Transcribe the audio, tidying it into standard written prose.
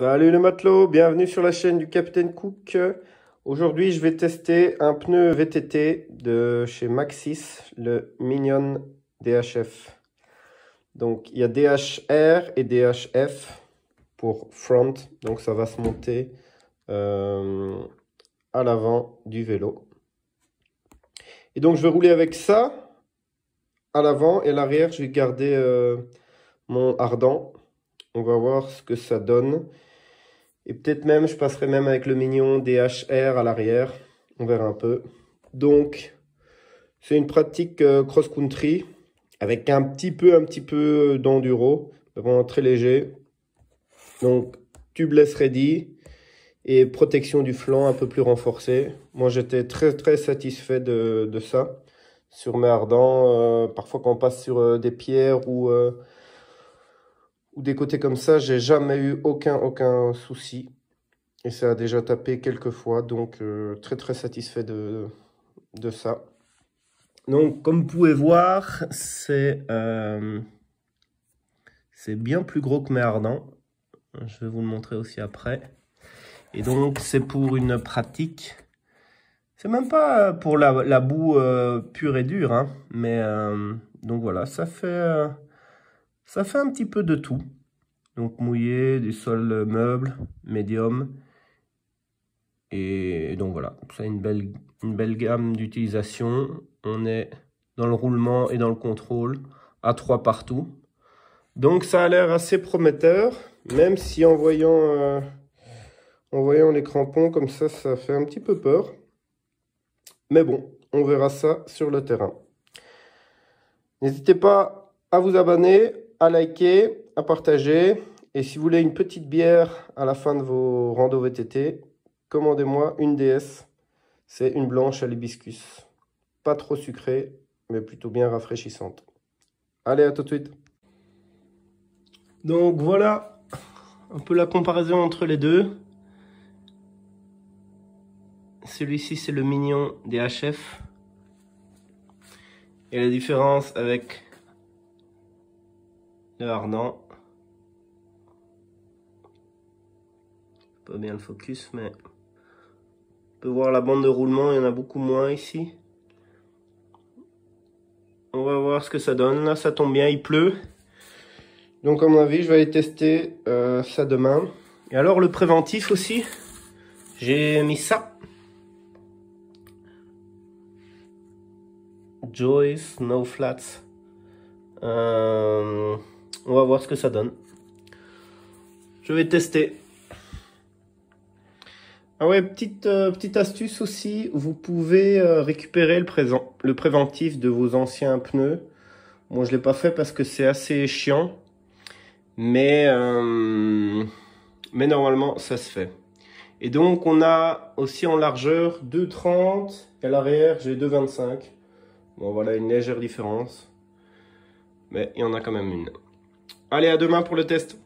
Salut les matelots, bienvenue sur la chaîne du Captain Cook. Aujourd'hui, je vais tester un pneu VTT de chez Maxxis, le Minion DHF. Donc, il y a DHR et DHF pour front, donc ça va se monter à l'avant du vélo. Et donc, je vais rouler avec ça à l'avant et à l'arrière, je vais garder mon Ardent. On va voir ce que ça donne. Et peut-être même, je passerai même avec le Minion DHR à l'arrière. On verra un peu. Donc, c'est une pratique cross-country avec un petit peu d'enduro. Vraiment très léger. Donc, tubeless ready et protection du flanc un peu plus renforcée. Moi, j'étais très satisfait de ça. Sur mes Ardents, parfois quand on passe sur des pierres ou des côtés comme ça, j'ai jamais eu aucun souci. Et ça a déjà tapé quelques fois, donc très satisfait de ça. Donc, comme vous pouvez voir, c'est bien plus gros que mes Ardents. Je vais vous le montrer aussi après. Et donc, c'est pour une pratique. C'est même pas pour la boue pure et dure, hein, mais donc voilà, ça fait un petit peu de tout. Donc mouillé, du sol meuble, médium. Et donc voilà, ça a une belle gamme d'utilisation. On est dans le roulement et dans le contrôle, à 3 partout. Donc ça a l'air assez prometteur, même si en voyant les crampons comme ça fait un petit peu peur. Mais bon, on verra ça sur le terrain. N'hésitez pas à vous abonner, à liker, à partager. Et si vous voulez une petite bière à la fin de vos randos VTT, commandez-moi une DS. C'est une blanche à l'hibiscus. Pas trop sucrée, mais plutôt bien rafraîchissante. Allez, à tout de suite. Donc voilà un peu la comparaison entre les deux. Celui-ci, c'est le Minion DHF. Et la différence avec le Ardent. Pas bien le focus, mais on peut voir la bande de roulement, il y en a beaucoup moins ici. On va voir ce que ça donne. Là, ça tombe bien, il pleut. Donc, à mon avis, je vais aller tester ça demain. Et alors, le préventif aussi, j'ai mis ça. Joyce No Flats. On va voir ce que ça donne. Je vais tester. Ah ouais, petite astuce aussi, vous pouvez récupérer le préventif de vos anciens pneus. Moi, je l'ai pas fait parce que c'est assez chiant, mais normalement, ça se fait. Et donc, on a aussi en largeur 2,30 et à l'arrière, j'ai 2,25. Bon, voilà, une légère différence, mais il y en a quand même une. Allez, à demain pour le test.